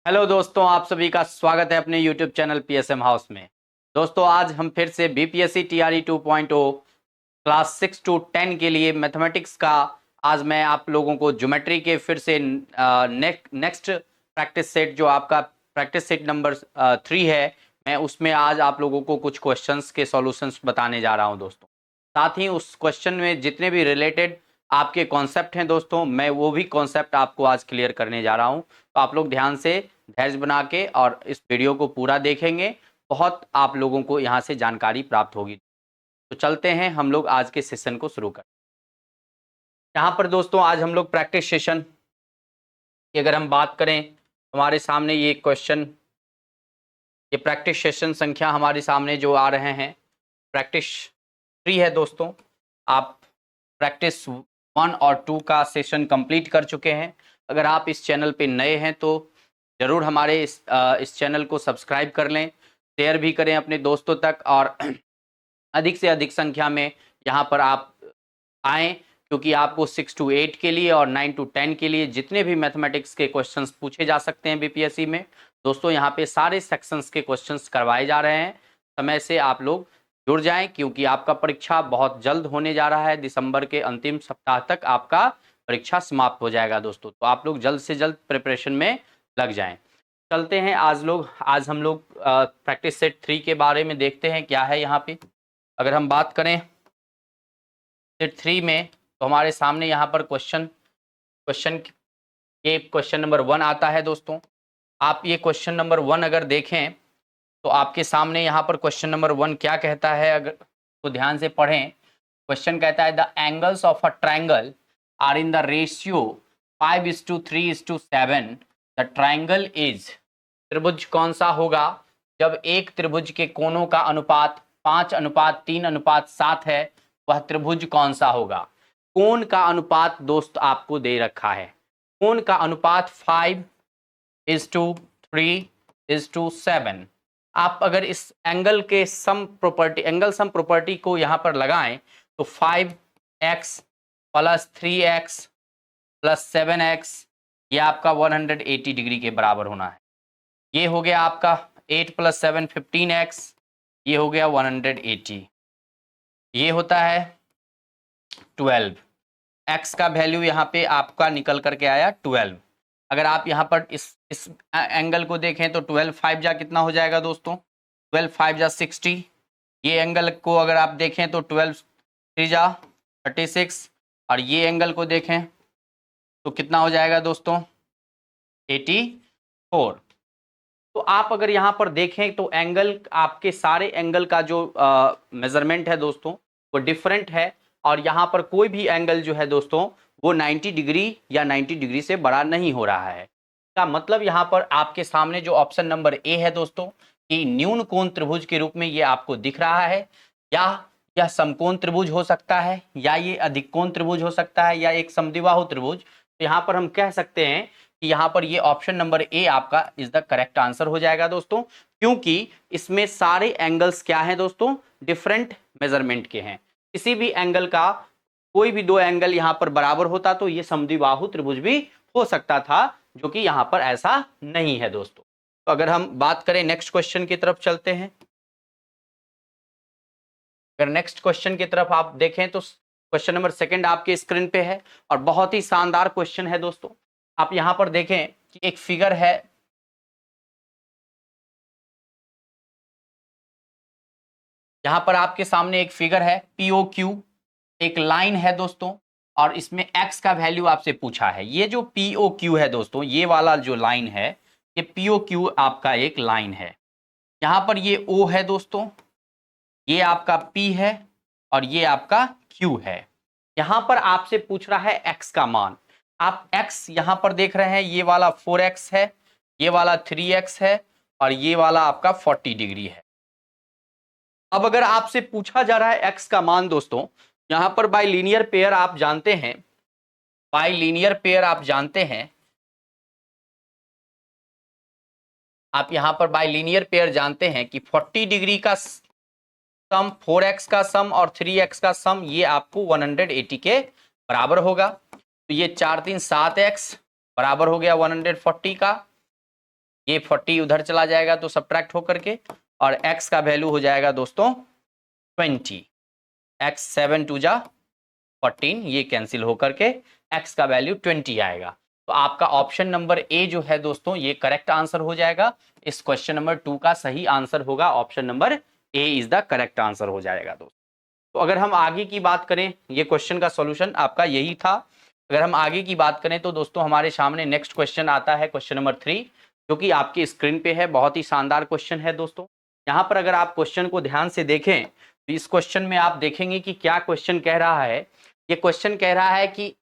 Hello दोस्तों, आप सभी का स्वागत है अपने YouTube चैनल PSM हाउस में। दोस्तों, आज हम फिर से BPSC TRE 2.0 क्लास 6 to 10 के लिए मैथमेटिक्स का आज मैं आप लोगों को ज्योमेट्री के फिर से नेक्स्ट प्रैक्टिस सेट जो आपका प्रैक्टिस सेट नंबर 3 है, मैं उसमें आज आप लोगों को कुछ क्वेश्चंस के सॉल्यूशंस बताने जा रहा हूं दोस्तों। साथ ही उस क्वेश्चन में जितने भी रिलेटेड आपके कॉन्सेप्ट हैं दोस्तों, मैं वो भी कॉन्सेप्ट आपको आज क्लियर करने जा रहा हूं। तो आप लोग ध्यान से धैर्य बना के और इस वीडियो को पूरा देखेंगे, बहुत आप लोगों को यहाँ से जानकारी प्राप्त होगी। तो चलते हैं हम लोग आज के सेशन को शुरू करें। यहाँ पर दोस्तों आज हम लोग प्रैक्टिस सेशन की अगर हम बात करें, हमारे सामने ये क्वेश्चन, ये प्रैक्टिस सेशन संख्या हमारे सामने जो आ रहे हैं, प्रैक्टिस 3 है दोस्तों। आप प्रैक्टिस 1 और 2 का सेशन कंप्लीट कर चुके हैं। अगर आप इस चैनल पे नए हैं तो ज़रूर हमारे इस चैनल को सब्सक्राइब कर लें, शेयर भी करें अपने दोस्तों तक और अधिक से अधिक संख्या में यहाँ पर आप आएँ, क्योंकि आपको 6 to 8 के लिए और 9 to 10 के लिए जितने भी मैथमेटिक्स के क्वेश्चंस पूछे जा सकते हैं बीपीएससी में दोस्तों, यहाँ पे सारे सेक्शंस के क्वेश्चंस करवाए जा रहे हैं। समय से आप लोग जुड़ जाएं, क्योंकि आपका परीक्षा बहुत जल्द होने जा रहा है। दिसंबर के अंतिम सप्ताह तक आपका परीक्षा समाप्त हो जाएगा दोस्तों, तो आप लोग जल्द से जल्द प्रिपरेशन में लग जाएं। चलते हैं आज हम लोग प्रैक्टिस सेट 3 के बारे में देखते हैं क्या है यहाँ पे। अगर हम बात करें सेट 3 में, तो हमारे सामने यहाँ पर क्वेश्चन नंबर 1 आता है दोस्तों। आप ये क्वेश्चन नंबर 1 अगर देखें तो आपके सामने यहाँ पर क्वेश्चन नंबर 1 क्या कहता है, अगर तो ध्यान से पढ़ें। क्वेश्चन कहता है the angles of a triangle are in the ratio 5:3:7। The triangle is, त्रिभुज कौन सा होगा जब एक त्रिभुज के कोणों का अनुपात 5:3:7 है, वह त्रिभुज कौन सा होगा। कोण का अनुपात दोस्त आपको दे रखा है, कोण का अनुपात 5:3:7। आप अगर इस एंगल के सम प्रॉपर्टी को यहाँ पर लगाएं तो 5x + 3x + 7x ये आपका 180 डिग्री के बराबर होना है। ये हो गया आपका 8 + 7 15x, ये हो गया 180, ये होता है 12। x का वैल्यू यहाँ पे आपका निकल करके आया 12। अगर आप यहाँ पर इस एंगल को देखें तो 12 5 जा कितना हो जाएगा दोस्तों, 12 5 जा 60। ये एंगल को अगर आप देखें तो 12 3 जा 36, और ये एंगल को देखें तो कितना हो जाएगा दोस्तों 84। तो आप अगर यहाँ पर देखें तो एंगल, आपके सारे एंगल का जो मेजरमेंट है दोस्तों वो डिफरेंट है, और यहाँ पर कोई भी एंगल जो है दोस्तों वो 90 डिग्री या 90 डिग्री से बड़ा नहीं हो रहा है। का मतलब यहाँ पर आपके सामने जो ऑप्शन नंबर ए है दोस्तों, कि न्यून कोण त्रिभुज के रूप में ये आपको दिख रहा है, या यह समकोण त्रिभुज हो सकता है, या ये अधिक कोण त्रिभुज हो सकता है, या एक समद्विबाहु त्रिभुज। तो यहाँ पर हम कह सकते हैं कि यहाँ पर ये ऑप्शन नंबर ए आपका इज द करेक्ट आंसर हो जाएगा दोस्तों, क्योंकि इसमें सारे एंगल्स क्या हैं दोस्तों, डिफरेंट मेजरमेंट के हैं। किसी भी एंगल का कोई भी दो एंगल यहाँ पर बराबर होता तो ये समद्विबाहु त्रिभुज भी हो सकता था, जो कि यहाँ पर ऐसा नहीं है दोस्तों। तो अगर हम बात करें नेक्स्ट क्वेश्चन की तरफ चलते हैं। अगर नेक्स्ट क्वेश्चन की तरफ आप देखें तो क्वेश्चन नंबर 2 आपके स्क्रीन पे है, और बहुत ही शानदार क्वेश्चन है दोस्तों। आप यहाँ पर देखें कि एक फिगर है, यहाँ पर आपके सामने एक फिगर है POQ, एक लाइन है दोस्तों, और इसमें x का वैल्यू आपसे पूछा है। ये जो POQ है दोस्तों, ये वाला जो लाइन है, ये POQ आपका एक लाइन है। यहाँ पर ये O है दोस्तों, ये आपका P है, और ये आपका Q है। यहाँ पर आपसे पूछ रहा है x का मान। आप x यहाँ पर देख रहे हैं, ये वाला 4x है, ये वाला 3x है, और ये वाला आपका 40 डिग्री है। अब अगर आपसे पूछा जा रहा है x का मान दोस्तों, यहाँ पर बाय लीनियर पेयर आप जानते हैं, बाय लीनियर पेयर आप जानते हैं, आप यहाँ पर बाय लीनियर पेयर जानते हैं कि 40 डिग्री का सम, 4x का सम और 3x का सम ये आपको 180 के बराबर होगा। तो ये 4 3 7x बराबर हो गया 140 का, ये 40 उधर चला जाएगा तो सब्ट्रैक्ट होकर के, और x का वैल्यू हो जाएगा दोस्तों 20। x 7 2 जा 14, ये कैंसिल होकर के x का वैल्यू 20 आएगा। तो आपका ऑप्शन नंबर ए जो है दोस्तों ये करेक्ट आंसर हो जाएगा। इस क्वेश्चन नंबर 2 का सही आंसर होगा option number A is the correct answer हो जाएगा दोस्तों। तो अगर हम आगे की बात करें, ये क्वेश्चन का सॉल्यूशन आपका यही था। अगर हम आगे की बात करें तो दोस्तों हमारे सामने नेक्स्ट क्वेश्चन आता है, क्वेश्चन नंबर 3, जो कि आपकी स्क्रीन पे है। बहुत ही शानदार क्वेश्चन है दोस्तों। यहाँ पर अगर आप क्वेश्चन को ध्यान से देखें तो इस क्वेश्चन में आप देखेंगे कि क्या क्वेश्चन कह रहा है। ये क्वेश्चन कह रहा है कि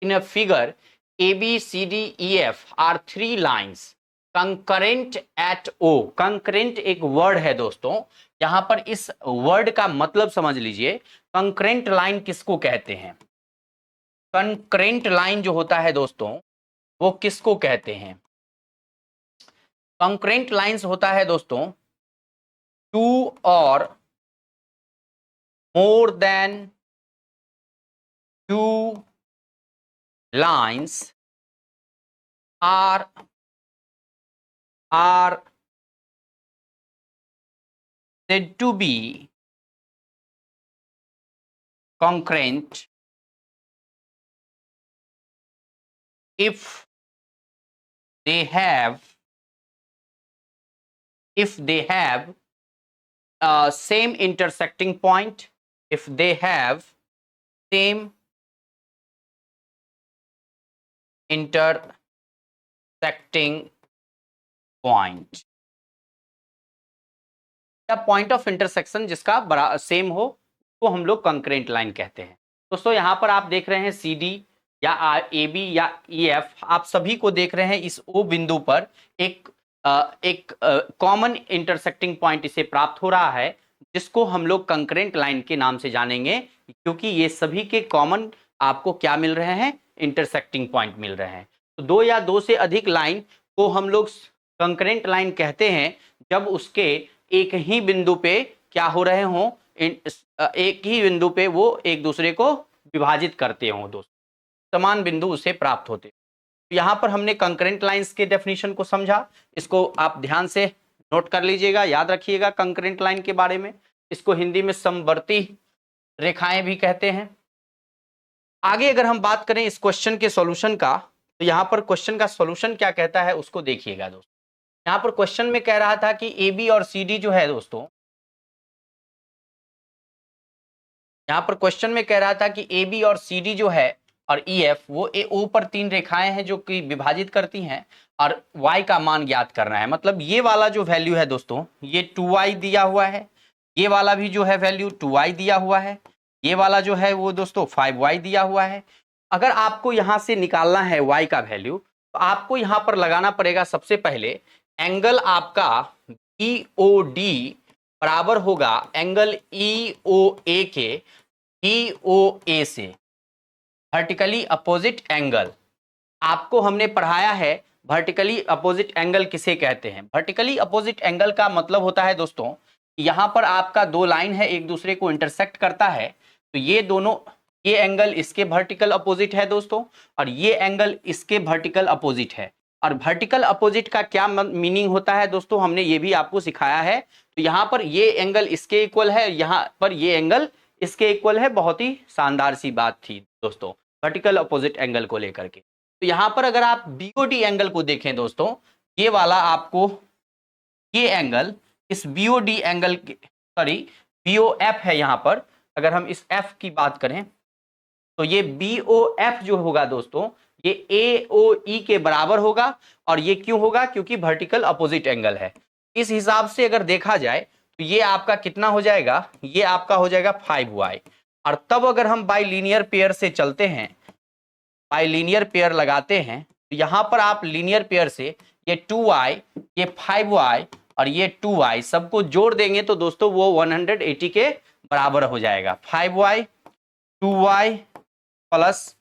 in a figure ABCDEF are 3 lines concurrent at O। Concurrent एक वर्ड है दोस्तों, यहां पर इस वर्ड का मतलब समझ लीजिए। कंकरेंट लाइन किसको कहते हैं? कंकरेंट लाइन जो होता है दोस्तों वो किसको कहते हैं? कंकरेंट लाइंस होता है दोस्तों 2 और more than 2 lines are said to be concurrent if they have same intersecting point, if they have same intersecting point या पॉइंट ऑफ इंटरसेक्शन जिसका बड़ा सेम हो तो हम लोग कंकरेंट लाइन कहते हैं। दोस्तों यहाँ पर आप देख रहे हैं CD या AB या EF, आप सभी को देख रहे हैं इस O बिंदु पर एक कॉमन इंटरसेक्टिंग पॉइंट इसे प्राप्त हो रहा है, जिसको हम लोग कंकरेंट लाइन के नाम से जानेंगे, क्योंकि ये सभी के कॉमन आपको क्या मिल रहे हैं? इंटरसेक्टिंग पॉइंट मिल रहे हैं। तो 2 या 2 से अधिक लाइन को हम लोग कंकरेंट लाइन कहते हैं जब उसके एक ही बिंदु पे क्या हो रहे हों, एक ही बिंदु पे वो एक दूसरे को विभाजित करते हों दोस्तों, समान बिंदु उसे प्राप्त होते। यहाँ पर हमने कंकरेंट लाइंस के डेफिनेशन को समझा, इसको आप ध्यान से नोट कर लीजिएगा, याद रखिएगा कंकरेंट लाइन के बारे में। इसको हिंदी में समवर्ती रेखाएं भी कहते हैं। आगे अगर हम बात करें इस क्वेश्चन के सॉल्यूशन का, तो यहाँ पर क्वेश्चन का सॉल्यूशन क्या कहता है उसको देखिएगा दोस्तों। यहाँ पर क्वेश्चन में कह रहा था कि AB और CD जो है दोस्तों, यहाँ पर क्वेश्चन में कह रहा था कि AB और CD जो है और EF वो O पर 3 रेखाएं हैं जो कि विभाजित करती हैं, और Y का मान ज्ञात करना है। मतलब ये वाला जो वैल्यू है दोस्तों ये 2Y दिया हुआ है, ये वाला भी जो है वैल्यू 2Y दिया हुआ है, ये वाला जो है वो दोस्तों 5Y दिया हुआ है। अगर आपको यहाँ से निकालना है Y का वैल्यू तो आपको यहाँ पर लगाना पड़ेगा सबसे पहले एंगल आपका BOD बराबर होगा एंगल EOA के EOA से, वर्टिकली अपोजिट एंगल। आपको हमने पढ़ाया है वर्टिकली अपोजिट एंगल किसे कहते हैं। वर्टिकली अपोजिट एंगल का मतलब होता है दोस्तों यहाँ पर आपका 2 लाइन है एक दूसरे को इंटरसेक्ट करता है, तो ये दोनों, ये एंगल इसके वर्टिकल अपोजिट है दोस्तों, और ये एंगल इसके वर्टिकल अपोजिट है। और वर्टिकल अपोजिट का क्या मीनिंग होता है दोस्तों हमने ये भी आपको सिखाया है। तो यहाँ पर ये एंगल इसके इक्वल है, यहाँ पर ये एंगल इसके इक्वल है। बहुत ही शानदार सी बात थी दोस्तों वर्टिकल अपोजिट एंगल को लेकर के। तो यहाँ पर अगर आप BOD एंगल को देखें दोस्तों, ये वाला आपको ये एंगल इस BOD एंगल सॉरी BOF है। यहाँ पर अगर हम इस F की बात करें तो ये BOF जो होगा दोस्तों ये AOE के बराबर होगा, और ये क्यों होगा? क्योंकि वर्टिकल अपोजिट एंगल है। इस हिसाब से अगर देखा जाए तो ये आपका कितना हो जाएगा? ये आपका हो जाएगा 5Y। और तब अगर हम बाई लीनियर पेयर से चलते हैं, बाई लीनियर पेयर लगाते हैं, तो यहाँ पर आप लीनियर पेयर से ये 2Y, ये 5Y और ये 2Y सबको जोड़ देंगे तो दोस्तों वो 180 के बराबर हो जाएगा। 5Y 2Y plus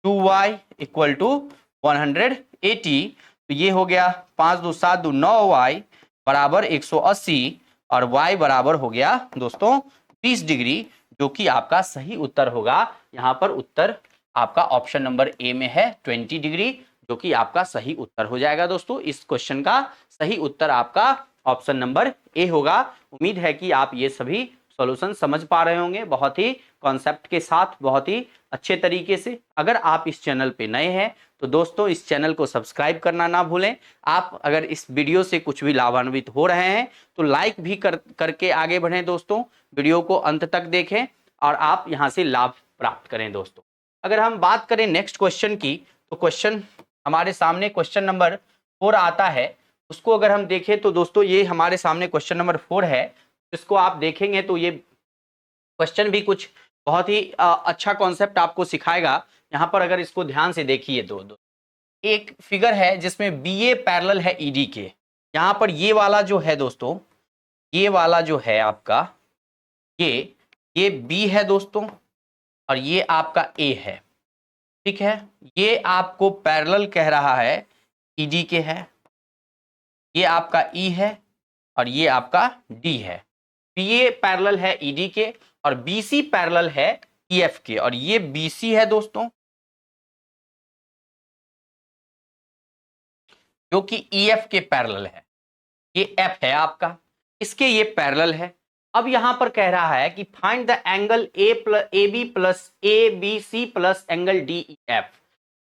2Y equal to 180। तो ये हो गया 5 2 7 2 9Y बराबर 180, और Y बराबर हो गया दोस्तों 30 डिग्री, जो कि आपका सही उत्तर होगा। यहाँ पर उत्तर आपका ऑप्शन नंबर ए में है 20 डिग्री, जो कि आपका सही उत्तर हो जाएगा दोस्तों। इस क्वेश्चन का सही उत्तर आपका ऑप्शन नंबर ए होगा। उम्मीद है कि आप ये सभी सॉल्यूशन समझ पा रहे होंगे बहुत ही कॉन्सेप्ट के साथ, बहुत ही अच्छे तरीके से। अगर आप इस चैनल पे नए हैं तो दोस्तों इस चैनल को सब्सक्राइब करना ना भूलें। आप अगर इस वीडियो से कुछ भी लाभान्वित हो रहे हैं तो लाइक भी करके आगे बढ़ें दोस्तों। वीडियो को अंत तक देखें और आप यहां से लाभ प्राप्त करें दोस्तों। अगर हम बात करें नेक्स्ट क्वेश्चन की, तो क्वेश्चन हमारे सामने क्वेश्चन नंबर 4 आता है। उसको अगर हम देखें तो दोस्तों ये हमारे सामने क्वेश्चन नंबर 4 है। इसको आप देखेंगे तो ये क्वेश्चन भी कुछ बहुत ही अच्छा कॉन्सेप्ट आपको सिखाएगा। यहाँ पर अगर इसको ध्यान से देखिए दो एक फिगर है जिसमें बी ए पैरेलल है ईडी के। यहाँ पर ये वाला जो है दोस्तों, ये वाला जो है आपका ये बी है दोस्तों और ये आपका ए है, ठीक है। ये आपको पैरेलल कह रहा है ईडी के है, ये आपका ई है और ये आपका डी है। बीए पैरेलल है ईडी के और बीसी पैरेलल है ईएफ के, और ये बीसी है दोस्तों जो कि ईएफ के पैरेलल है। ये एफ है आपका, इसके ये पैरेलल है। अब यहां पर कह रहा है कि find the angle A B plus A B C plus angle D E F.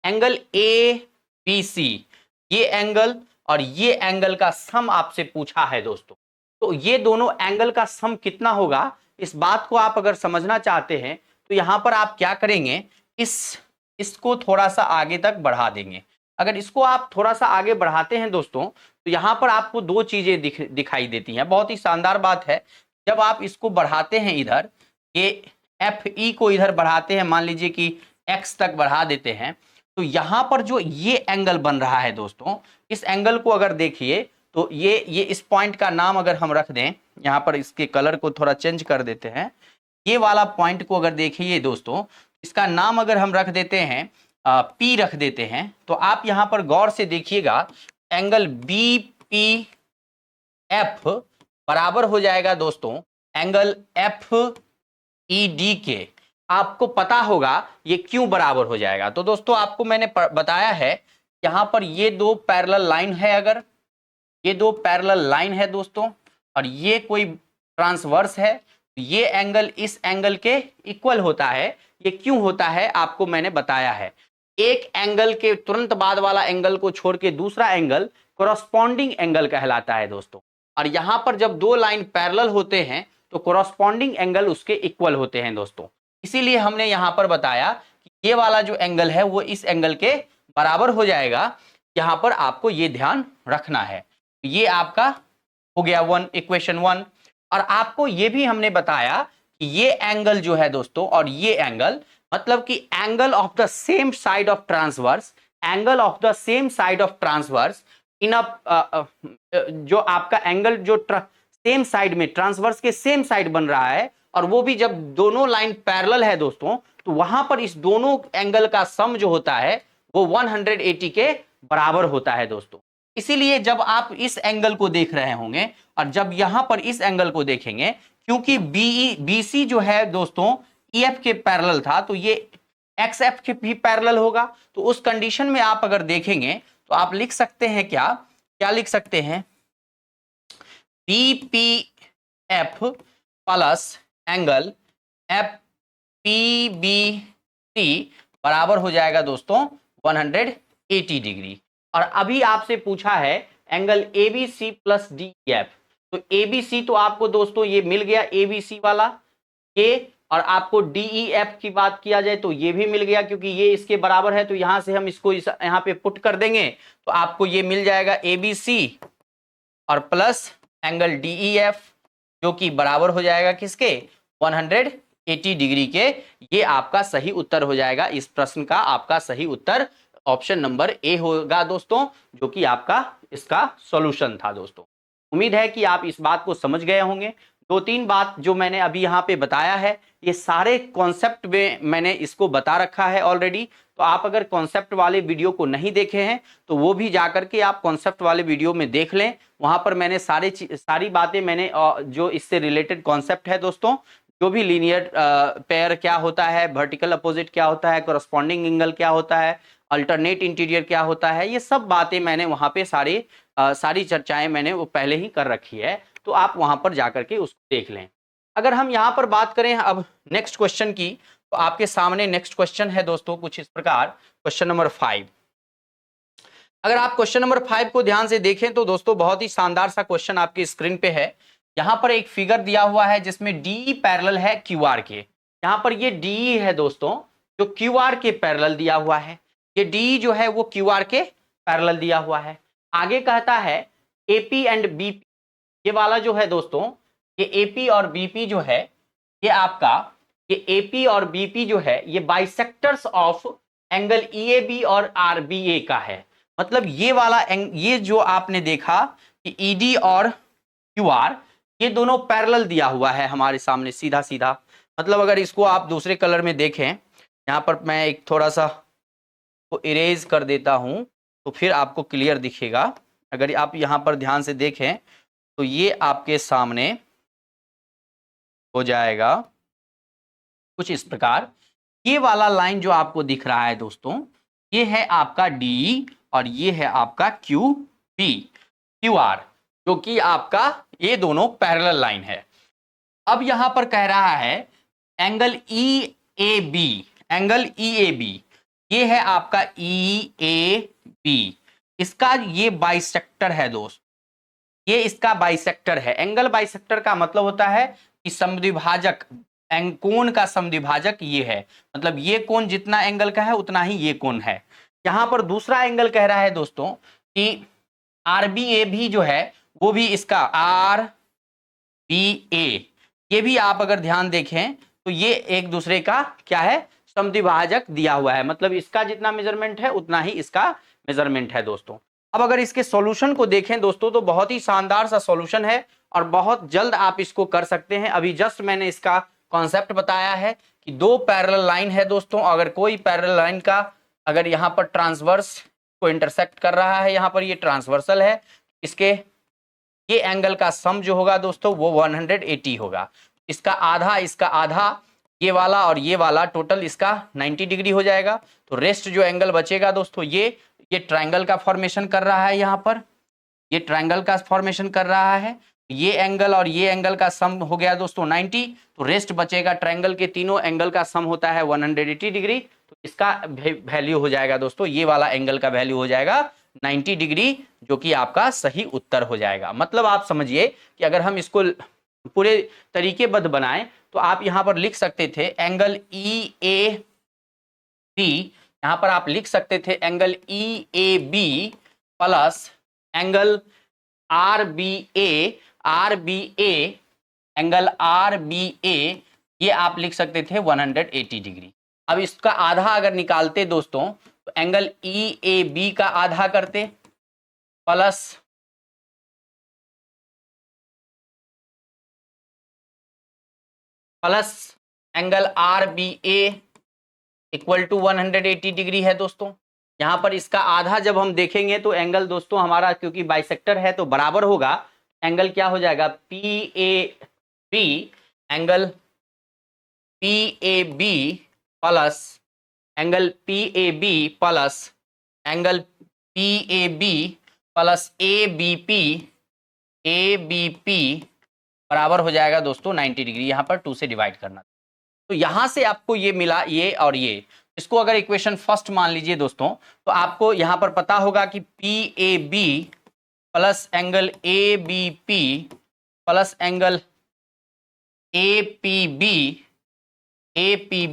Angle A B C, ये एंगल और ये एंगल का सम आपसे पूछा है दोस्तों। तो ये दोनों एंगल का सम कितना होगा, इस बात को आप अगर समझना चाहते हैं तो यहां पर आप क्या करेंगे, इसको थोड़ा सा आगे तक बढ़ा देंगे। अगर इसको आप थोड़ा सा आगे बढ़ाते हैं दोस्तों तो यहां पर आपको दो चीजें दिखाई देती हैं। बहुत ही शानदार बात है, जब आप इसको बढ़ाते हैं इधर, ये एफ ई को इधर बढ़ाते हैं, मान लीजिए कि एक्स तक बढ़ा देते हैं, तो यहां पर जो ये एंगल बन रहा है दोस्तों, इस एंगल को अगर देखिए तो ये इस पॉइंट का नाम अगर हम रख दें, यहां पर इसके कलर को थोड़ा चेंज कर देते हैं, ये वाला पॉइंट को अगर देखिए दोस्तों, इसका नाम अगर हम रख देते हैं पी रख देते हैं, तो आप यहां पर गौर से देखिएगा एंगल बी पी एफ बराबर हो जाएगा दोस्तों एंगल एफ ई डी के। आपको पता होगा ये क्यों बराबर हो जाएगा। तो दोस्तों आपको मैंने बताया है, यहां पर ये दो पैरेलल लाइन है, अगर ये दो पैरेलल लाइन है दोस्तों और ये कोई ट्रांसवर्स है, ये एंगल इस एंगल के इक्वल होता है। ये क्यों होता है आपको मैंने बताया है। एक एंगल के तुरंत बाद वाला एंगल को छोड़ के दूसरा एंगल कोरस्पॉन्डिंग एंगल कहलाता है दोस्तों। और यहां पर जब दो लाइन पैरेलल होते हैं तो कोरस्पॉन्डिंग एंगल उसके इक्वल होते हैं दोस्तों। इसीलिए हमने यहां पर बताया कि ये वाला जो एंगल है वो इस एंगल के बराबर हो जाएगा। यहां पर आपको ये ध्यान रखना है। ये आपका हो गया इक्वेशन 1। और आपको ये भी हमने बताया कि ये एंगल जो है दोस्तों और ये एंगल, मतलब कि angle of the same side of transverse, angle of the same side of transverse in a जो आपका एंगल जो सेम साइड में ट्रांसवर्स के सेम साइड बन रहा है, और वो भी जब दोनों लाइन पैरेलल है दोस्तों, तो वहां पर इस दोनों एंगल का सम जो होता है वो 180 के बराबर होता है दोस्तों। इसीलिए जब आप इस एंगल को देख रहे होंगे और जब यहां पर इस एंगल को देखेंगे, क्योंकि बीसी जो है दोस्तों ईएफ के पैरेलल था, तो ये एक्स एफ के भी पैरेलल होगा। तो उस कंडीशन में आप अगर देखेंगे तो आप लिख सकते हैं क्या लिख सकते हैं, B P F plus angle F P B C बराबर हो जाएगा दोस्तों 180 डिग्री। और अभी आपसे पूछा है angle A B C plus D F, तो ए बी सी तो आपको दोस्तों ये मिल गया, ए बी सी वाला ये, और आपको डी ई एफ की बात किया जाए तो ये भी मिल गया, क्योंकि ये इसके बराबर है। तो यहां से हम इसको यहां पे पुट कर देंगे तो आपको ये मिल जाएगा ए बी सी और plus angle D E F, जो कि बराबर हो जाएगा किसके, 180 डिग्री के। ये आपका सही उत्तर हो जाएगा। इस प्रश्न का आपका सही उत्तर ऑप्शन नंबर ए होगा दोस्तों, जो कि आपका इसका सॉल्यूशन था दोस्तों। उम्मीद है कि आप इस बात को समझ गए होंगे। 2-3 बात जो मैंने अभी यहाँ पे बताया है, ये सारे कॉन्सेप्ट में मैंने इसको बता रखा है ऑलरेडी। तो आप अगर कॉन्सेप्ट वाले वीडियो को नहीं देखे हैं तो वो भी जाकर के आप कॉन्सेप्ट वाले वीडियो में देख लें। वहां पर मैंने सारी बातें मैंने जो इससे रिलेटेड कॉन्सेप्ट है दोस्तों, जो भी लीनियर पेयर क्या होता है, वर्टिकल अपोजिट क्या होता है, कोरस्पॉन्डिंग एंगल क्या होता है, अल्टरनेट इंटीरियर क्या होता है, ये सब बातें मैंने वहां पे सारी चर्चाएं मैंने वो पहले ही कर रखी है, तो आप वहां पर जाकर के उसको देख लें। अगर हम यहाँ पर बात करें अब नेक्स्ट क्वेश्चन की, तो आपके सामने नेक्स्ट क्वेश्चन है दोस्तों कुछ इस प्रकार, क्वेश्चन नंबर 5। अगर आप क्वेश्चन नंबर 5 को ध्यान से देखें तो दोस्तों बहुत ही शानदार सा क्वेश्चन आपकी स्क्रीन पे है। यहाँ पर एक फिगर दिया हुआ है जिसमें डी पैरेलल है क्यू आर के। यहाँ पर ये डी है दोस्तों जो क्यू आर के पैरेलल दिया हुआ है, ये डी जो है वो क्यू आर के पैरेलल दिया हुआ है। आगे कहता है एपी एंड बीपी, ये वाला जो है दोस्तों, ये एपी और बीपी जो है ये आपका, ये एपी और बीपी जो है ये बाइसेक्टर्स ऑफ एंगल ईएबी और आरबीए का है। मतलब ये वाला ये जो आपने देखा कि ईडी और क्यूआर ये दोनों पैरेलल दिया हुआ है हमारे सामने सीधा सीधा। मतलब अगर इसको आप दूसरे कलर में देखें, यहाँ पर मैं एक थोड़ा सा को इरेज कर देता हूं तो फिर आपको क्लियर दिखेगा। अगर आप यहाँ पर ध्यान से देखें तो ये आपके सामने हो जाएगा कुछ इस प्रकार। ये वाला लाइन जो आपको दिख रहा है दोस्तों, ये है आपका डी और ये है आपका क्यू बी, क्यू आर, जो कि आपका ये दोनों पैरेलल लाइन है। अब यहां पर कह रहा है angle E A B, angle E A B ये है आपका ई ए बी, इसका ये बाइसेक्टर है दोस्त, ये इसका बाइसेक्टर है। एंगल बाइसेक्टर का मतलब होता है कि समद्विभाजक, कोण का समद्विभाजक ये है, मतलब ये कोण जितना एंगल का है उतना ही ये कोण है। यहां पर दूसरा एंगल कह रहा है दोस्तों कि आरबीए भी जो है वो भी इसका आर बी ए, ये भी आप अगर ध्यान देखें तो ये एक दूसरे का क्या है, समद्विभाजक दिया हुआ है। मतलब इसका जितना मेजरमेंट है उतना ही इसका मेजरमेंट है दोस्तों। अब अगर इसके सॉल्यूशन को देखें दोस्तों तो बहुत ही शानदार सा सॉल्यूशन है और बहुत जल्द आप इसको कर सकते हैं। अभी जस्ट मैंने इसका कॉन्सेप्ट बताया है कि दो पैरेलल लाइन है दोस्तों, अगर कोई पैरेलल लाइन का अगर यहाँ पर ट्रांसवर्स को इंटरसेक्ट कर रहा है, यहाँ पर ये ट्रांसवर्सल है, इसके ये एंगल का सम जो होगा दोस्तों वो 180 होगा। इसका आधा ये वाला और ये वाला टोटल इसका 90 डिग्री हो जाएगा। तो रेस्ट जो एंगल बचेगा दोस्तों ये ट्रायंगल का फॉर्मेशन कर रहा है, यहाँ पर ये ट्रायंगल का फॉर्मेशन कर रहा है। ये एंगल और ये एंगल का सम हो गया दोस्तों 90, तो रेस्ट बचेगा ट्रायंगल के तीनों एंगल का सम होता है 180 डिग्री, तो इसका वैल्यू हो जाएगा दोस्तों, ये वाला एंगल का वैल्यू हो जाएगा 90 डिग्री, जो कि आपका सही उत्तर हो जाएगा। मतलब आप समझिए कि अगर हम इसको पूरे तरीकेबद्ध बनाएं तो आप यहां पर लिख सकते थे एंगल ई ए बी, यहां पर आप लिख सकते थे angle E A B plus angle R B A, angle R B A, ये आप लिख सकते थे 180 डिग्री। अब इसका आधा अगर निकालते दोस्तों तो एंगल ई ए बी का आधा करते plus angle R B A equal to 180 degree है दोस्तों। यहां पर इसका आधा जब हम देखेंगे तो एंगल दोस्तों हमारा क्योंकि बाइसेक्टर है तो बराबर होगा, एंगल क्या हो जाएगा P A B, angle P A B plus angle P A B plus angle P A B plus A B P बराबर हो जाएगा दोस्तों 90 डिग्री। यहाँ पर 2 से डिवाइड करना, तो यहां से आपको ये मिला ये और ये, इसको अगर इक्वेशन फर्स्ट मान लीजिए दोस्तों तो आपको यहां पर पता होगा कि P A B plus angle A B P plus angle A P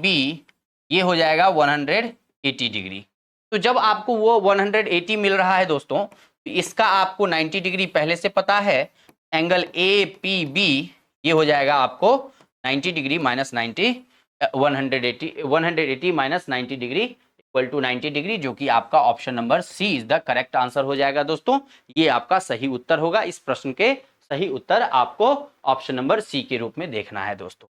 B ये हो जाएगा 180 डिग्री। तो जब आपको वो 180 मिल रहा है दोस्तों तो इसका आपको 90 डिग्री पहले से पता है, एंगल ए पी बी ये हो जाएगा आपको 90 degree minus 90, 180 minus 90 degree equal to 90 degree, जो कि आपका option number C is the correct answer हो जाएगा दोस्तों। ये आपका सही उत्तर होगा। इस प्रश्न के सही उत्तर आपको ऑप्शन नंबर सी के रूप में देखना है दोस्तों।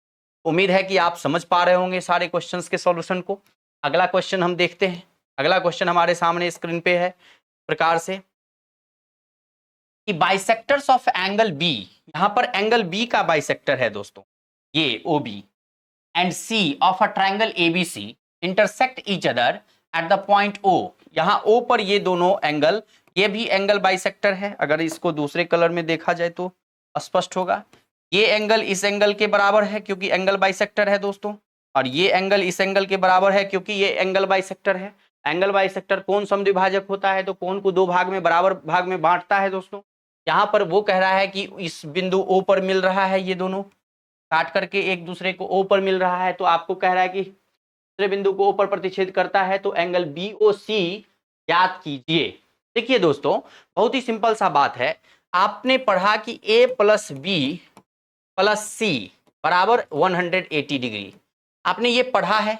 उम्मीद है कि आप समझ पा रहे होंगे सारे क्वेश्चंस के सॉल्यूशन को। अगला क्वेश्चन हम देखते हैं। अगला क्वेश्चन हमारे सामने स्क्रीन पे है प्रकार से कि बाइसेक्टर्स ऑफ एंगल बी, यहां पर एंगल बी का बाइसेक्टर है दोस्तों ये O B, and C of a triangle ABC intersect each other at the point O, यहाँ O पर ये दोनों एंगल, ये भी एंगल बाइसेक्टर है। अगर इसको दूसरे कलर में देखा जाए तो स्पष्ट होगा। ये एंगल इस एंगल के बराबर है क्योंकि एंगल बाइसेक्टर है दोस्तों, और ये एंगल इस एंगल के बराबर है क्योंकि ये एंगल बाइसेक्टर है। एंगल बाइसेक्टर कोण समद्विभाजक होता है, तो कोण को दो भाग में बराबर भाग में बांटता है दोस्तों। यहाँ पर वो कह रहा है कि इस बिंदु O पर मिल रहा है, ये दोनों काट करके एक दूसरे को O पर मिल रहा है, तो आपको कह रहा है कि दूसरे बिंदु को O पर प्रतिच्छेद करता है, तो एंगल BOC ज्ञात कीजिए। देखिए दोस्तों, बहुत ही सिंपल सा बात है। आपने पढ़ा कि A plus B plus C बराबर 180 डिग्री, आपने ये पढ़ा है।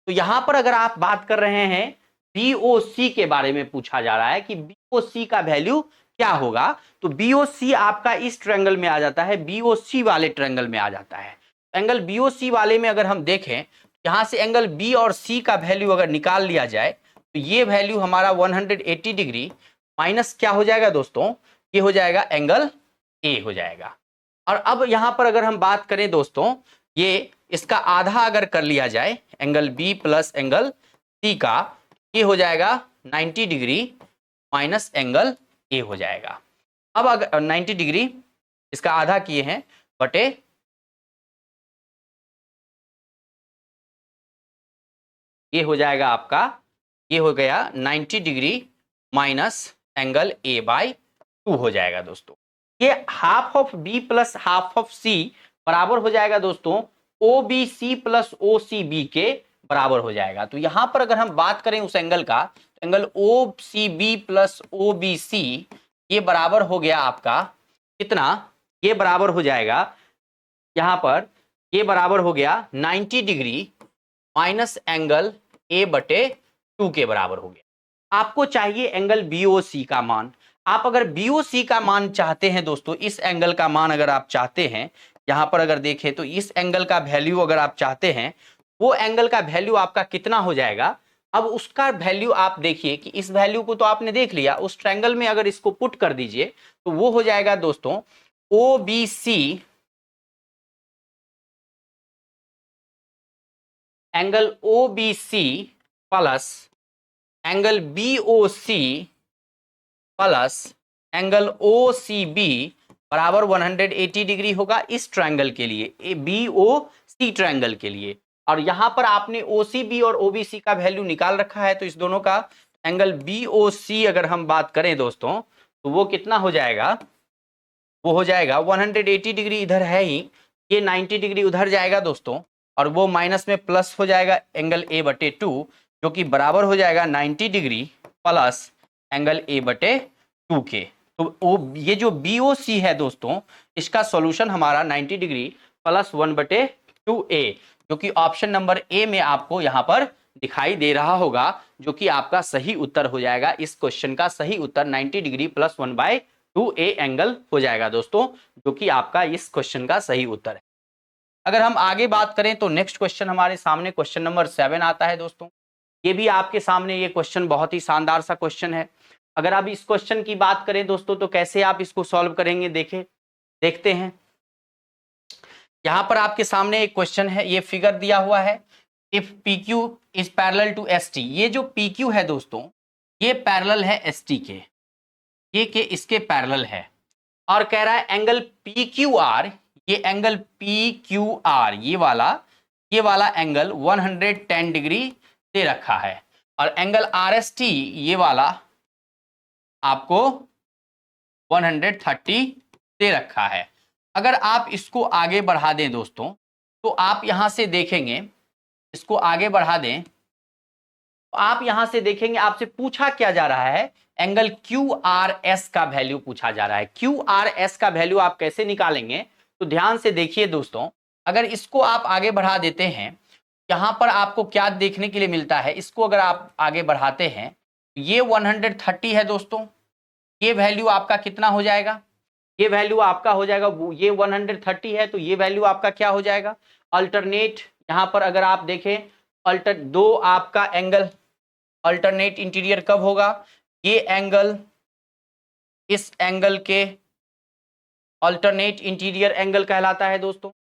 तो यहां पर अगर आप बात कर रहे हैं BOC के बारे में, पूछा जा रहा है कि BOC का वैल्यू क्या होगा, तो BOC आपका इस ट्रायंगल में आ जाता है, BOC वाले ट्रायंगल में आ जाता है। एंगल BOC वाले में अगर हम देखें, यहां से एंगल B और C का वैल्यू अगर निकाल लिया जाए, तो ये वैल्यू हमारा 180 डिग्री माइनस क्या हो जाएगा दोस्तों, ये हो जाएगा एंगल A हो जाएगा। और अब यहां पर अगर हम बात करें दोस्तों, ये इसका आधा अगर कर लिया जाए angle B plus angle C का, ये हो जाएगा 90 डिग्री माइनस एंगल A हो जाएगा। अब अगर 90 डिग्री इसका आधा किए हैं बटे, ये हो जाएगा आपका, ये हो गया 90 degree minus angle A by 2 हो जाएगा दोस्तों। ये half of B plus half of C बराबर हो जाएगा दोस्तों OBC प्लस OCB के बराबर हो जाएगा। तो यहां पर अगर हम बात करें उस एंगल का, तो एंगल OCB प्लस OBC ये बराबर हो गया आपका कितना, ये बराबर हो जाएगा यहां पर, ये बराबर हो गया 90 डिग्री माइनस एंगल A बटे 2 के बराबर हो गया। आपको चाहिए एंगल BOC का मान। आप अगर BOC का मान चाहते हैं दोस्तों, इस एंगल का मान अगर आप चाहते हैं, यहां पर अगर देखें तो इस एंगल का वैल्यू अगर आप चाहते हैं, वो एंगल का वैल्यू आपका कितना हो जाएगा। अब उसका वैल्यू आप देखिए कि इस वैल्यू को तो आपने देख लिया, उस ट्रायंगल में अगर इसको पुट कर दीजिए तो वो हो जाएगा दोस्तों OBC angle OBC plus angle BOC plus angle OCB बराबर 180 डिग्री होगा इस ट्रायंगल के लिए, BOC ट्रायंगल के लिए। और यहां पर आपने OCB और OBC का वैल्यू निकाल रखा है, तो इस दोनों का एंगल BOC अगर हम बात करें दोस्तों, तो वो कितना हो जाएगा, वो हो जाएगा 180 डिग्री इधर है ही, ये 90 डिग्री उधर जाएगा दोस्तों, और वो माइनस में प्लस हो जाएगा एंगल A बटे 2, जो कि बराबर हो जाएगा 90 डिग्री प्लस एंगल A बटे 2 के। तो ये जो BOC है दोस्तों, इसका सॉल्यूशन हमारा 90 डिग्री प्लस 1 बटे 2A, जो कि ऑप्शन नंबर A में आपको यहाँ पर दिखाई दे रहा होगा, जो कि आपका सही उत्तर हो जाएगा। इस क्वेश्चन का सही उत्तर 90 degree plus 1 by 2A angle हो जाएगा दोस्तों, जो कि आपका इस क्वेश्चन का सही उत्तर है। अगर हम आगे बात करें तो नेक्स्ट क्वेश्चन हमारे सामने क्वेश्चन नंबर 7 आता है दोस्तों। ये भी आपके सामने ये क्वेश्चन बहुत ही शानदार सा क्वेश्चन है। अगर आप इस क्वेश्चन की बात करें दोस्तों, तो कैसे आप इसको सॉल्व करेंगे देखते हैं। यहां पर आपके सामने एक क्वेश्चन है, ये फिगर दिया हुआ है, if PQ is parallel to ST। ये जो PQ है दोस्तों, ये पैरेलल है ST के, ये के इसके पैरेलल है, और कह रहा है एंगल PQR, ये एंगल PQR ये वाला एंगल 110 डिग्री दे रखा है, और एंगल RST ये वाला आपको 130 दे रखा है। अगर आप इसको आगे बढ़ा दें दोस्तों, तो आप यहां से देखेंगे, इसको आगे बढ़ा दें तो आप यहां से देखेंगे, आपसे पूछा क्या जा रहा है, एंगल QRS का वैल्यू पूछा जा रहा है। QRS का वैल्यू आप कैसे निकालेंगे, तो ध्यान से देखिए दोस्तों। अगर इसको आप आगे बढ़ा देते हैं, यहां पर आपको क्या देखने के लिए मिलता है, इसको अगर आप आगे बढ़ाते हैं, ये 130 है दोस्तों, ये वैल्यू आपका कितना हो जाएगा, ये वैल्यू आपका हो जाएगा, ये 130 है, तो ये वैल्यू आपका क्या हो जाएगा, अल्टरनेट। यहां पर अगर आप देखें दो आपका एंगल अल्टरनेट इंटीरियर कब होगा, ये एंगल इस एंगल के अल्टरनेट इंटीरियर एंगल कहलाता है दोस्तों।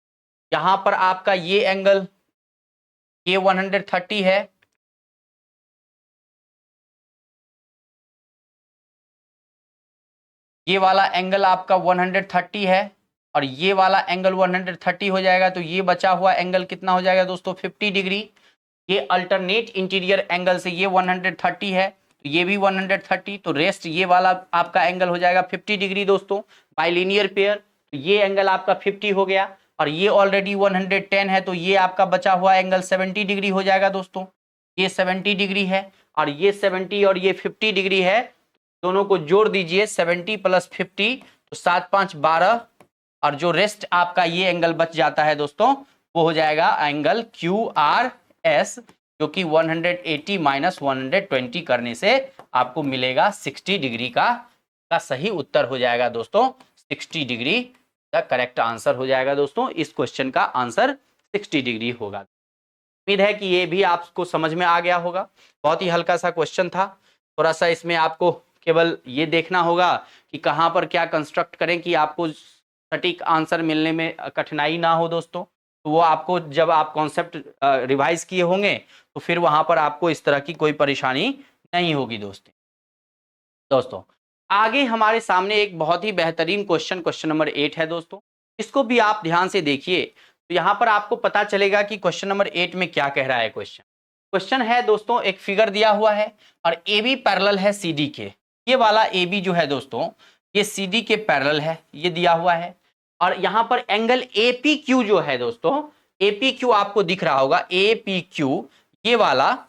यहां पर आपका ये एंगल ये 130 है, ये वाला एंगल आपका 130 है और ये वाला एंगल 130 हो जाएगा, तो ये बचा हुआ एंगल कितना हो जाएगा दोस्तों 50 डिग्री। ये अल्टरनेट इंटीरियर एंगल से ये 130 है, तो ये भी 130, तो रेस्ट ये वाला आपका एंगल हो जाएगा 50 डिग्री दोस्तों, बाइलिनियर पेयर। तो ये एंगल आपका 50 हो गया और ये ऑलरेडी 110 है, तो ये आपका बचा हुआ एंगल 70 डिग्री हो जाएगा दोस्तों। ये 70 डिग्री है और ये 70 और ये 50 डिग्री है, दोनों को जोड़ दीजिए 70 प्लस 50, तो 7 5 12, और जो रेस्ट आपका ये एंगल बच जाता है दोस्तों वो हो जाएगा एंगल QRS, जो कि 180 माइनस 120 करने से आपको मिलेगा 60 डिग्री का सही उत्तर हो जाएगा दोस्तों। 60 डिग्री का करेक्ट आंसर हो जाएगा दोस्तों। इस क्वेश्चन का आंसर 60 डिग्री होगा। उम्मीद है कि ये भी आपको समझ में आ गया होगा। बहुत ही हल्का सा क्वेश्चन था, थोड़ा सा इसमें आपको केवल ये देखना होगा कि कहाँ पर क्या कंस्ट्रक्ट करें कि आपको सटीक आंसर मिलने में कठिनाई ना हो दोस्तों। तो वो आपको जब आप कॉन्सेप्ट रिवाइज किए होंगे तो फिर वहां पर आपको इस तरह की कोई परेशानी नहीं होगी दोस्तों। आगे हमारे सामने एक बहुत ही बेहतरीन क्वेश्चन नंबर 8 है दोस्तों। इसको भी आप ध्यान से देखिए, तो यहाँ पर आपको पता चलेगा कि क्वेश्चन नंबर 8 में क्या कह रहा है। क्वेश्चन है दोस्तों, एक फिगर दिया हुआ है और ए बी पैरेलल है सी डी के। ये वाला ए बी जो है दोस्तों ये सी डी के पैरेलल है, ये दिया हुआ है। और यहाँ पर एंगल ए पी क्यू जो है दोस्तों, ए पी क्यू आपको दिख रहा होगा, ए पी क्यू ये वाला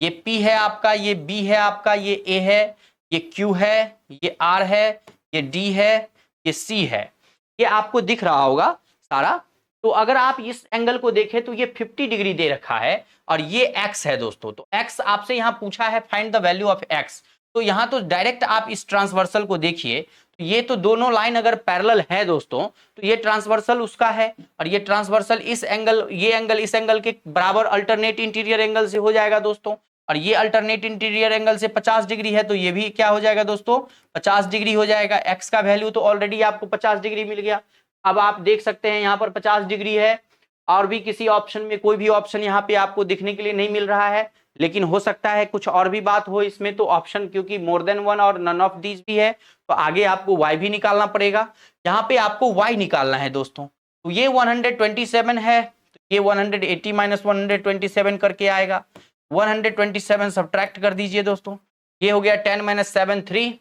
ये P है आपका, ये B है आपका, ये A है, ये Q है, ये R है, ये D है, ये C है, ये आपको दिख रहा होगा सारा। तो अगर आप इस एंगल को देखें तो ये 50 डिग्री दे रखा है और ये x है दोस्तों। तो x आपसे यहां पूछा है find the value of x, तो यहां तो डायरेक्ट आप इस ट्रांसवर्सल को देखिए, तो ये तो दोनों लाइन अगर पैरेलल है दोस्तों तो ये ट्रांसवर्सल उसका है और ये ट्रांसवर्सल इस एंगल, ये एंगल इस एंगल के बराबर अल्टरनेट इंटीरियर एंगल से हो जाएगा दोस्तों। और ये अल्टरनेट इंटीरियर एंगल से 50 डिग्री है, तो ये भी क्या हो जाएगा दोस्तों 50 डिग्री हो जाएगा। x का वैल्यू तो ऑलरेडी आपको 50 डिग्री मिल गया। अब आप देख सकते हैं यहाँ पर 50 डिग्री है और भी किसी ऑप्शन में कोई भी ऑप्शन यहाँ पे आपको दिखने के लिए नहीं मिल रहा है, लेकिन हो सकता है कुछ और भी बात हो इसमें। तो ऑप्शन क्योंकि मोर देन वन और नन ऑफ दीज भी है, तो आगे आपको y भी निकालना पड़ेगा। यहाँ पे आपको y निकालना है दोस्तों, तो ये 127 है, तो ये 180 माइनस 127 करके आएगा। 127 सब्ट्रैक्ट कर दीजिए दोस्तों, ये हो गया 10 माइनस 7 3,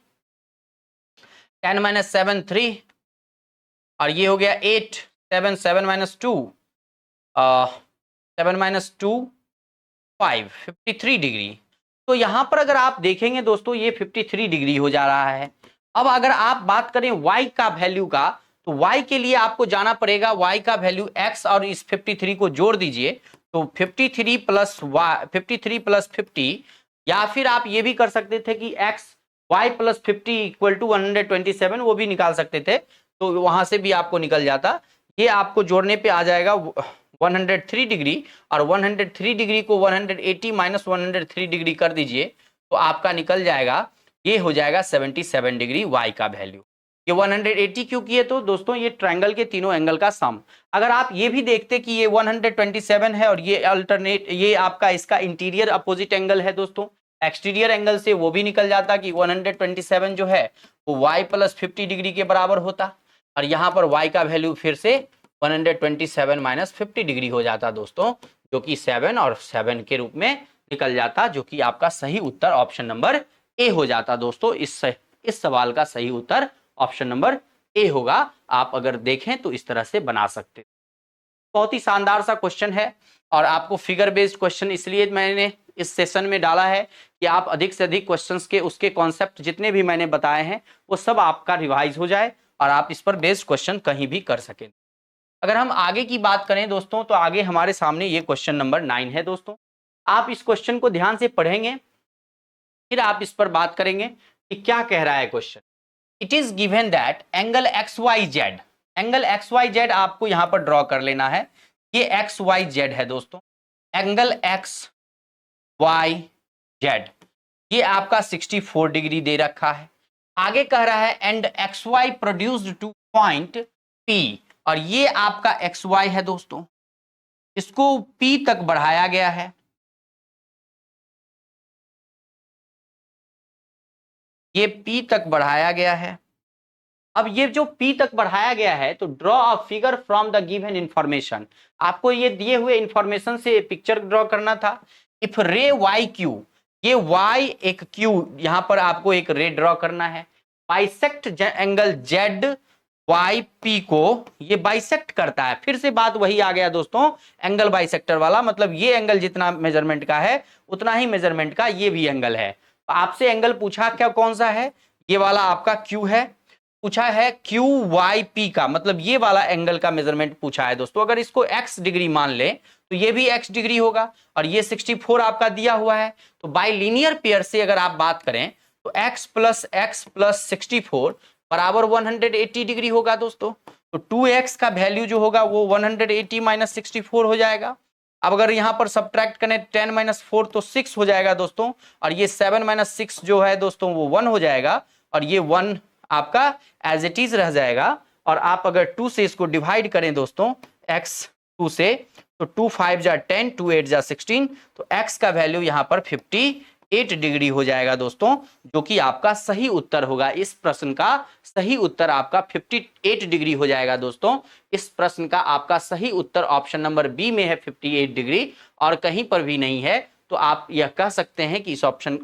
10 माइनस 7 3, और ये हो गया 8, 7 7 माइनस 2 7 माइनस 2 5, 53 डिग्री। तो यहां पर अगर आप देखेंगे दोस्तों ये 53 डिग्री हो जा रहा है। अब अगर आप बात करें y का वैल्यू का, तो y के लिए आपको जाना पड़ेगा, y का वैल्यू x और इस 53 को जोड़ दीजिए, तो 53 प्लस 50, या फिर आप ये भी कर सकते थे कि x y plus 50 equal to 127, वो भी निकाल सकते थे, तो वहां से भी आपको निकल जाता। ये आपको जोड़ने पे आ जाएगा 103 डिग्री, और 103 डिग्री को 180 माइनस 103 डिग्री कर दीजिए तो आपका निकल जाएगा, ये हो जाएगा 77 डिग्री y का वैल्यू। ये 180 क्यों किए, तो दोस्तों ये ट्रायंगल के तीनों एंगल का सम। अगर आप ये भी देखते कि ये 127 है और ये अल्टरनेट, ये आपका इसका इंटीरियर अपोजिट एंगल है दोस्तों, एक्सटीरियर एंगल से वो भी निकल जाता कि 127 जो है वो y प्लस 50 डिग्री के बराबर होता, और यहाँ पर y का वैल्यू फिर से 127 माइनस 50 डिग्री हो जाता दोस्तों, जो कि 7 और 7 के रूप में निकल जाता, जो कि आपका सही उत्तर ऑप्शन नंबर ए हो जाता दोस्तों। इस सवाल का सही उत्तर ऑप्शन नंबर ए होगा। आप अगर देखें तो इस तरह से बना सकते। बहुत ही शानदार सा क्वेश्चन है, और आपको फिगर बेस्ड क्वेश्चन इसलिए मैंने इस सेशन में डाला है कि आप अधिक से अधिक क्वेश्चंस के उसके कॉन्सेप्ट जितने भी मैंने बताए हैं वो सब आपका रिवाइज हो जाए और आप इस पर बेस्ड क्वेश्चन कहीं भी कर सकें। अगर हम आगे की बात करें दोस्तों, तो आगे हमारे सामने ये क्वेश्चन नंबर 9 है दोस्तों। आप इस क्वेश्चन को ध्यान से पढ़ेंगे, फिर आप इस पर बात करेंगे कि क्या कह रहा है question. It is given that angle XYZ, angle XYZ आपको यहां पर ड्रॉ कर लेना है। ये XYZ है दोस्तों, एंगल XYZ ये आपका 64 डिग्री दे रखा है। आगे कह रहा है and XY produced two point P, और ये आपका XY है दोस्तों, इसको P तक बढ़ाया गया है। ये P तक बढ़ाया गया है। अब ये जो P तक बढ़ाया गया है तो draw a figure from the given information, आपको ये दिए हुए इंफॉर्मेशन से पिक्चर ड्रॉ करना था। इफ रे वाई क्यू, ये y एक q, यहां पर आपको एक रे ड्रॉ करना है। Bisect angle Z Y P को ये बाइसेक्ट करता है। फिर से बात वही आ गया दोस्तों, एंगल बाइसेक्टर वाला, मतलब ये एंगल जितना मेजरमेंट का है उतना ही मेजरमेंट का ये भी एंगल है। तो आपसे एंगल पूछा क्या कौन सा है, ये वाला आपका Q है। पूछा है क्यू वाई पी का, मतलब ये वाला एंगल का मेजरमेंट पूछा है दोस्तों। अगर इसको x डिग्री मान ले तो ये भी x डिग्री होगा, और ये 64 आपका दिया हुआ है। तो बाय लीनियर पेयर से अगर आप बात करें तो x प्लस 64 बराबर 180 डिग्री होगा दोस्तों। तो 2x का वैल्यू जो होगा वो 180 माइनस 64 हो जाएगा। अब अगर यहां पर सब्ट्रैक्ट करें 10 माइनस 4 तो 6 हो जाएगा दोस्तों, और ये 7 माइनस 6 जो है दोस्तों वो 1 हो जाएगा, और ये 1 आपका एज इट इज रह जाएगा। और आप अगर 2 से इसको डिवाइड करें दोस्तों, x 2 से, तो 2 5 जा 10, 2 8 जा 16, तो x का वैल्यू यहां पर 58 डिग्री हो जाएगा दोस्तों, जो कि आपका सही उत्तर होगा। इस प्रश्न का सही उत्तर आपका 58 डिग्री हो जाएगा दोस्तों। इस प्रश्न का आपका सही उत्तर ऑप्शन नंबर बी में है 58 डिग्री, और कहीं पर भी नहीं है। तो आप यह कह सकते हैं कि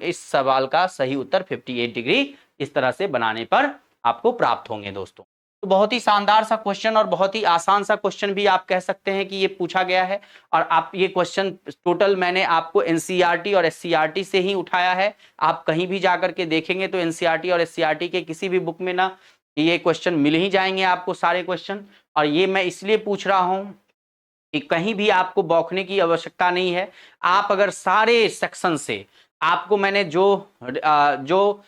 इस सवाल का सही उत्तर 58 डिग्री इस तरह से बनाने पर आपको प्राप्त होंगे दोस्तों। तो बहुत ही शानदार सा क्वेश्चन और बहुत ही आसान सा क्वेश्चन भी आप कह सकते हैं कि ये पूछा गया है। और आप ये क्वेश्चन टोटल मैंने आपको एनसीईआरटी और एससीईआरटी से ही उठाया है। आप कहीं भी जाकर के देखेंगे तो एनसीईआरटी और एससीईआरटी के किसी भी बुक में ना ये क्वेश्चन मिल ही जाएंगे आपको सारे क्वेश्चन। और ये मैं इसलिए पूछ रहा हूं कि कहीं भी आपको बौखने की आवश्यकता नहीं है। आप अगर सारे सेक्शन से आपको मैंने जो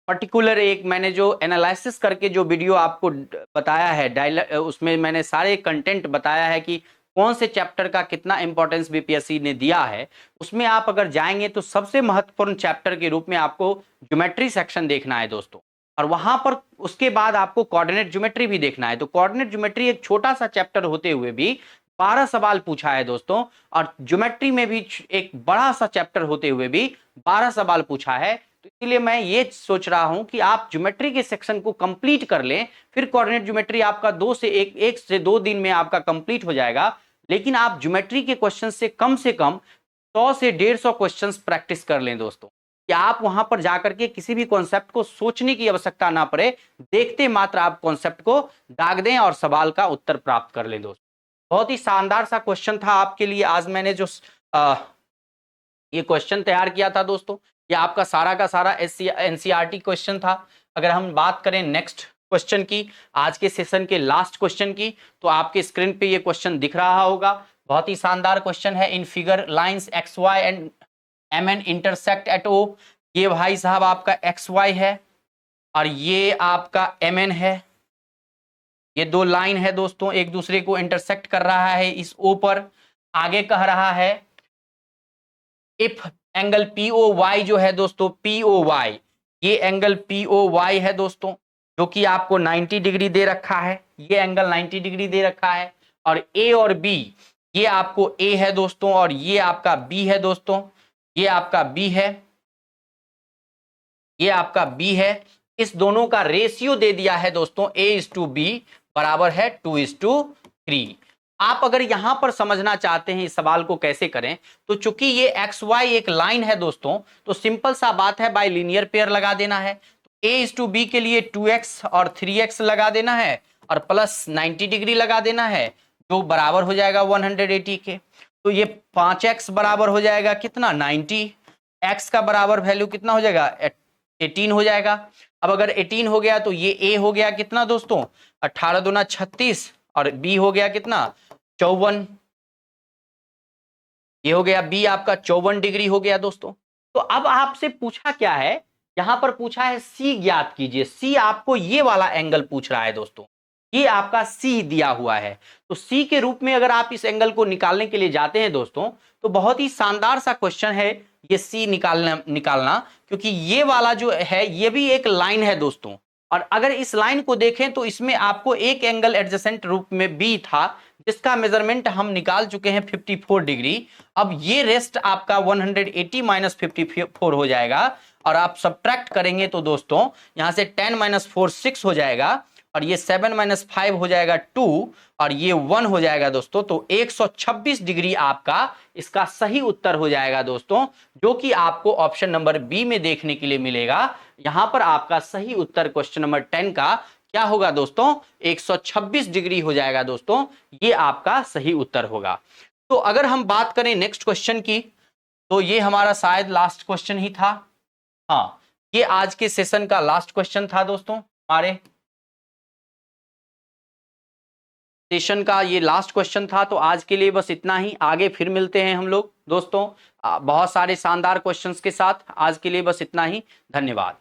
पर्टिकुलर एक मैंने जो एनालिसिस करके जो वीडियो आपको बताया है, उसमें मैंने सारे कंटेंट बताया है कि कौन से चैप्टर का कितना इंपॉर्टेंस बीपीएससी ने दिया है। उसमें आप अगर जाएंगे तो सबसे महत्वपूर्ण चैप्टर के रूप में आपको ज्योमेट्री सेक्शन देखना है दोस्तों, और वहां पर उसके बाद आपको कोऑर्डिनेट ज्योमेट्री भी देखना है। तो कोऑर्डिनेट ज्योमेट्री एक छोटा सा चैप्टर होते हुए भी 12 सवाल पूछा है दोस्तों, और ज्योमेट्री में भी एक बड़ा सा चैप्टर होते हुए भी 12 सवाल पूछा है। तो इसलिए मैं ये सोच रहा हूं कि आप ज्योमेट्री के सेक्शन को कंप्लीट कर लें, फिर कोऑर्डिनेट ज्योमेट्री आपका 1 से 2 दिन में आपका कंप्लीट हो जाएगा। लेकिन आप ज्योमेट्री के क्वेश्चन से कम 100 से 150 क्वेश्चंस प्रैक्टिस कर लें दोस्तों, कि आप वहां पर जाकर के किसी भी कॉन्सेप्ट को सोचने की आवश्यकता ना पड़े, देखते मात्र आप कॉन्सेप्ट को दाग दें और सवाल का उत्तर प्राप्त कर लें दोस्तों। बहुत ही शानदार सा क्वेश्चन था आपके लिए आज मैंने जो ये क्वेश्चन तैयार किया था दोस्तों। ये आपका सारा का सारा एनसीईआरटी क्वेश्चन था। अगर हम बात करें नेक्स्ट क्वेश्चन की, आज के सेशन के लास्ट क्वेश्चन की, तो आपके स्क्रीन पे ये क्वेश्चन दिख रहा होगा। बहुत ही शानदार क्वेश्चन है। In figure lines X Y and M N intersect at O. ये भाई साहब आपका एक्स वाई है और ये आपका एम एन है। ये दो लाइन है दोस्तों, एक दूसरे को इंटरसेक्ट कर रहा है इस ओ पर। आगे कह रहा है इफ एंगल पीओ वाई जो है दोस्तों, पीओ वाई, ये एंगल पीओ वाई है दोस्तों, जो कि आपको 90 डिग्री दे रखा है। ये एंगल 90 डिग्री दे रखा है। और ए और बी, ये आपको ए है दोस्तों और ये आपका बी है दोस्तों। ये आपका बी है, ये आपका बी है। इस दोनों का रेशियो दे दिया है दोस्तों, A/B बराबर है 2:3। आप अगर यहां पर समझना चाहते हैं इस सवाल को कैसे करें, तो चूंकि ये एक्स वाई एक लाइन है दोस्तों, तो सिंपल सा बात है, बाय लीनियर पेयर लगा देना है। तो A/B के लिए 2x और 3x लगा देना है और प्लस 90 डिग्री लगा देना है, जो बराबर हो जाएगा 180 के। तो ये 5x बराबर हो जाएगा कितना, 90। x का बराबर वैल्यू कितना हो जाएगा, 18 हो जाएगा। अब अगर 18 हो गया तो ये a हो गया कितना दोस्तों, 18 दूना 36, और b हो गया कितना, 54। ये हो गया b आपका 54 डिग्री हो गया दोस्तों। तो अब आपसे पूछा क्या है, यहां पर पूछा है c ज्ञात कीजिए। c आपको ये वाला एंगल पूछ रहा है दोस्तों, ये आपका c दिया हुआ है। तो c के रूप में अगर आप इस एंगल को निकालने के लिए जाते हैं दोस्तों, तो बहुत ही शानदार सा क्वेश्चन है ये c निकालना, क्योंकि ये वाला जो है ये भी एक लाइन है दोस्तों। और अगर इस लाइन को देखें तो इसमें आपको एक एंगल एडजेसेंट रूप में b था, जिसका मेजरमेंट हम निकाल चुके हैं 54 डिग्री। अब ये रेस्ट आपका 180 माइनस 54 हो जाएगा, और आप सब्ट्रैक्ट करेंगे तो दोस्तों यहां से 10 - 4 6 हो जाएगा, और ये 7 - 5 हो जाएगा 2, और ये 1 हो जाएगा दोस्तों। तो 126 डिग्री आपका इसका सही उत्तर हो जाएगा दोस्तों, जो कि आपको ऑप्शन नंबर बी में देखने के लिए मिलेगा। यहां पर आपका सही उत्तर क्वेश्चन नंबर 10 का क्या होगा दोस्तों, 126 डिग्री हो जाएगा दोस्तों, ये आपका सही उत्तर होगा। तो अगर हम बात करें नेक्स्ट क्वेश्चन की, तो ये हमारा शायद लास्ट क्वेश्चन ही था। हाँ, ये आज के सेशन का लास्ट क्वेश्चन था दोस्तों, हमारे सेशन का ये लास्ट क्वेश्चन था। तो आज के लिए बस इतना ही, आगे फिर मिलते हैं हम लोग दोस्तों बहुत सारे शानदार क्वेश्चंस के साथ। आज के लिए बस इतना ही, धन्यवाद।